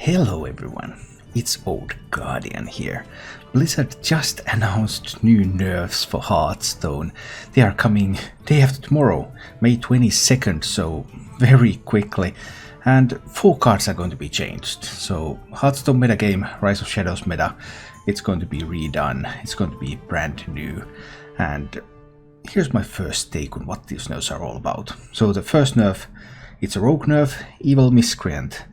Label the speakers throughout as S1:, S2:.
S1: Hello everyone, it's Old Guardian here. Blizzard just announced new nerfs for Hearthstone. They are coming day after tomorrow, May 22nd, so very quickly. And 4 cards are going to be changed. So Hearthstone metagame, Rise of Shadows meta, it's going to be redone, it's going to be brand new. And here's my first take on what these nerfs are all about. So the first nerf, it's a rogue nerf, Evil Miscreant.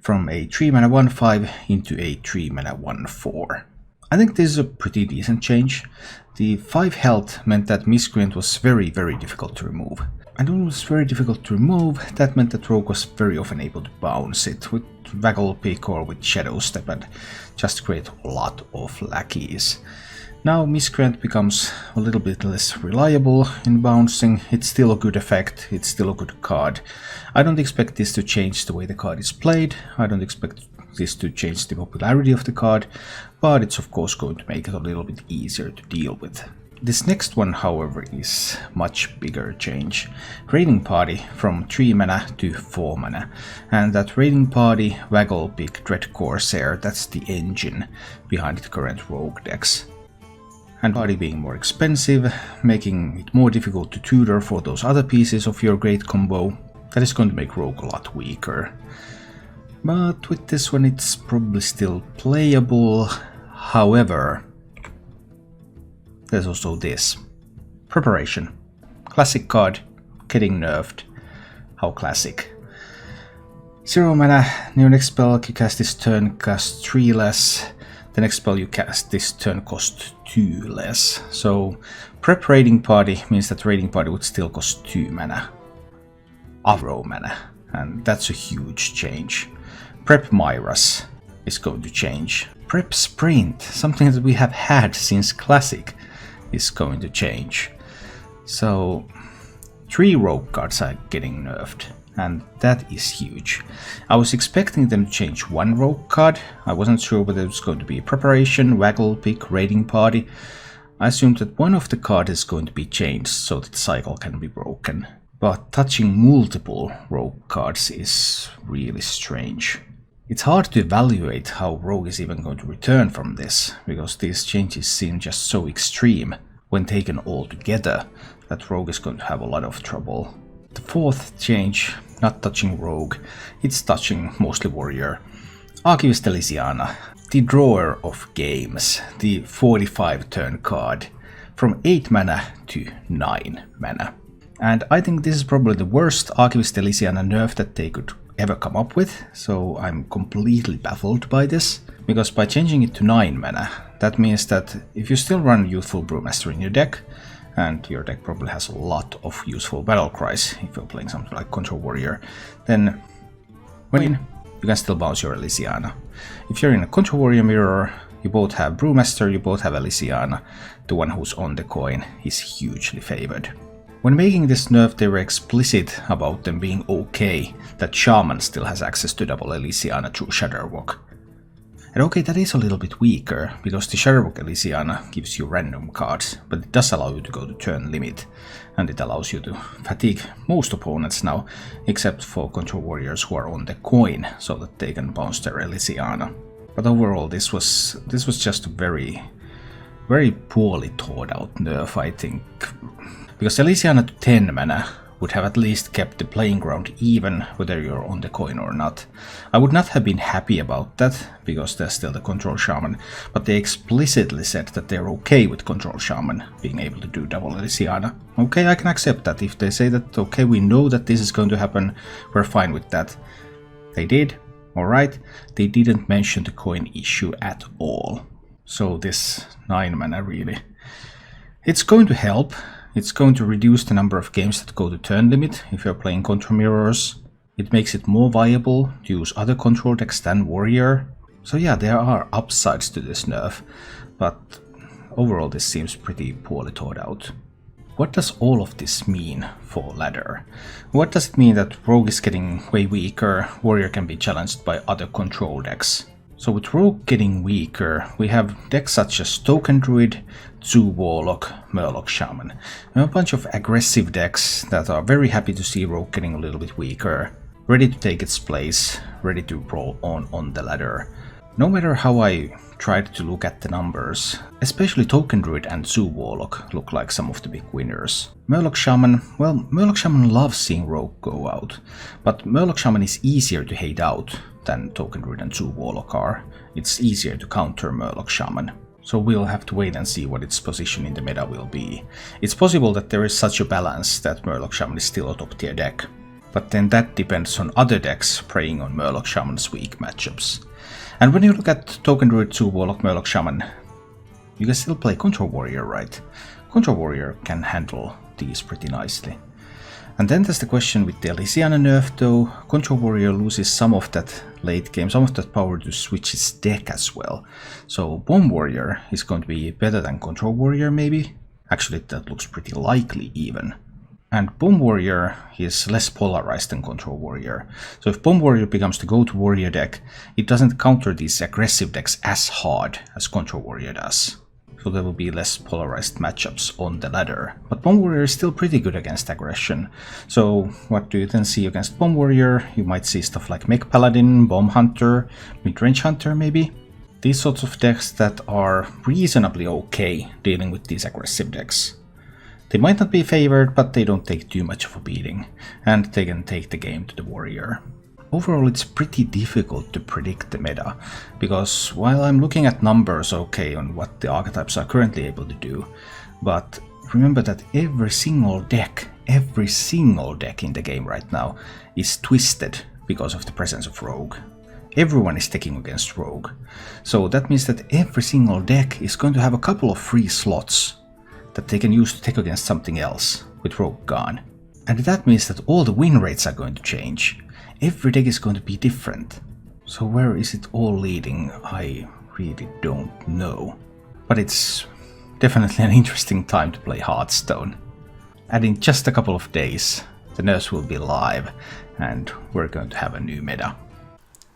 S1: From a 3 mana 1/5 into a 3 mana 1/4. I think this is a pretty decent change. The 5 health meant that Miscreant was very difficult to remove. And when it was very difficult to remove, that meant that Rogue was very often able to bounce it with Waggle Pick or with Shadow Step and just create a lot of lackeys. Now Miscreant becomes a little bit less reliable in bouncing. It's still a good effect, it's still a good card. I don't expect this to change the way the card is played, I don't expect this to change the popularity of the card, but it's of course going to make it a little bit easier to deal with. This next one, however, is much bigger change. Raiding Party from 3 mana to 4 mana. And that Raiding Party, Waggle Pick, Dread Corsair, that's the engine behind the current Rogue decks. And Party being more expensive, making it more difficult to tutor for those other pieces of your great combo, that is going to make Rogue a lot weaker. But with this one it's probably still playable. However, there's also this. Preparation. Classic card, getting nerfed. How classic. 0 mana, your next spell you cast this turn costs 3 less. The next spell you cast this turn costs 2 less. So Prep Raiding Party means that Raiding Party would still cost 2 mana. Avro mana. And that's a huge change. Prep Myras is going to change. Prep Sprint, something that we have had since Classic, is going to change. So 3 rogue cards are getting nerfed. And that is huge. I was expecting them to change 1 rogue card. I wasn't sure whether it was going to be Preparation, Waggle Pick, Raiding Party. I assumed that one of the cards is going to be changed so that the cycle can be broken. But touching multiple rogue cards is really strange. It's hard to evaluate how Rogue is even going to return from this, because these changes seem just so extreme when taken all together that Rogue is going to have a lot of trouble. The 4th change, not touching Rogue, it's touching mostly Warrior. Archivist Elysiana, the drawer of games, the 45 turn card, from 8 mana to 9 mana. And I think this is probably the worst Archivist Elysiana nerf that they could ever come up with, so I'm completely baffled by this. Because by changing it to 9 mana, that means that if you still run Youthful Brewmaster in your deck, and your deck probably has a lot of useful battle cries if you're playing something like Control Warrior, then when you can still bounce your Elysiana. If you're in a Control Warrior mirror, you both have Brewmaster, you both have Elysiana. The one who's on the coin is hugely favored. When making this nerf, they were explicit about them being okay that Shaman still has access to double Elysiana through Shudderwock. And okay, that is a little bit weaker, because the Shudderwock Elysiana gives you random cards, but it does allow you to go to turn limit, and it allows you to fatigue most opponents now, except for Control Warriors who are on the coin, so that they can bounce their Elysiana. But overall, this was just a very poorly thought out nerf, I think. Because Elysiana to 10 mana would have at least kept the playing ground even whether you're on the coin or not. I would not have been happy about that, because there's still the Control Shaman, but they explicitly said that they're okay with Control Shaman being able to do double Elysiana. Okay, I can accept that. If they say that, okay, we know that this is going to happen, we're fine with that. They did, alright. They didn't mention the coin issue at all. So this 9 mana really, it's going to help. It's going to reduce the number of games that go to turn limit if you're playing Control Mirrors. It makes it more viable to use other control decks than Warrior. So yeah, there are upsides to this nerf, but overall this seems pretty poorly thought out. What does all of this mean for ladder? What does it mean that Rogue is getting way weaker, Warrior can be challenged by other control decks? So with Rogue getting weaker, we have decks such as Token Druid, Zoo Warlock, Murloc Shaman. And a bunch of aggressive decks that are very happy to see Rogue getting a little bit weaker. ready to take its place, ready to roll on the ladder. No matter how I tried to look at the numbers, especially Token Druid and Zoo Warlock look like some of the big winners. Murloc Shaman, well, Murloc Shaman loves seeing Rogue go out, but Murloc Shaman is easier to hate out than Token Druid and Zoo Warlock are. It's easier to counter Murloc Shaman. So we'll have to wait and see what its position in the meta will be. It's possible that there is such a balance that Murloc Shaman is still a top tier deck. But then that depends on other decks preying on Murloc Shaman's weak matchups. And when you look at Token Druid, Zoo Warlock, Murloc Shaman, you can still play Control Warrior, right? Control Warrior can handle these pretty nicely. And then there's the question with the Elysiana nerf though. Control Warrior loses some of that late game, some of that power to switch its deck as well. So Bomb Warrior is going to be better than Control Warrior maybe. Actually that looks pretty likely even. And Bomb Warrior is less polarized than Control Warrior. So if Bomb Warrior becomes the go-to warrior deck, it doesn't counter these aggressive decks as hard as Control Warrior does. So there will be less polarized matchups on the ladder. But Bomb Warrior is still pretty good against aggression. So what do you then see against Bomb Warrior? You might see stuff like Mech Paladin, Bomb Hunter, Midrange Hunter maybe? These sorts of decks that are reasonably okay dealing with these aggressive decks. They might not be favored, but they don't take too much of a beating, and they can take the game to the warrior. Overall, it's pretty difficult to predict the meta, because while I'm looking at numbers okay on what the archetypes are currently able to do, but remember that every single deck in the game right now is twisted because of the presence of Rogue. Everyone is taking against Rogue, so that means that every single deck is going to have a couple of free slots that they can use to take against something else with Rogue gone. And that means that all the win rates are going to change. Every deck is going to be different. So where is it all leading? I really don't know. But it's definitely an interesting time to play Hearthstone. And in just a couple of days, the nerfs will be live and we're going to have a new meta.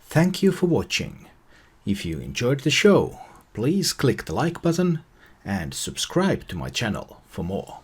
S1: Thank you for watching. If you enjoyed the show, please click the like button and subscribe to my channel for more.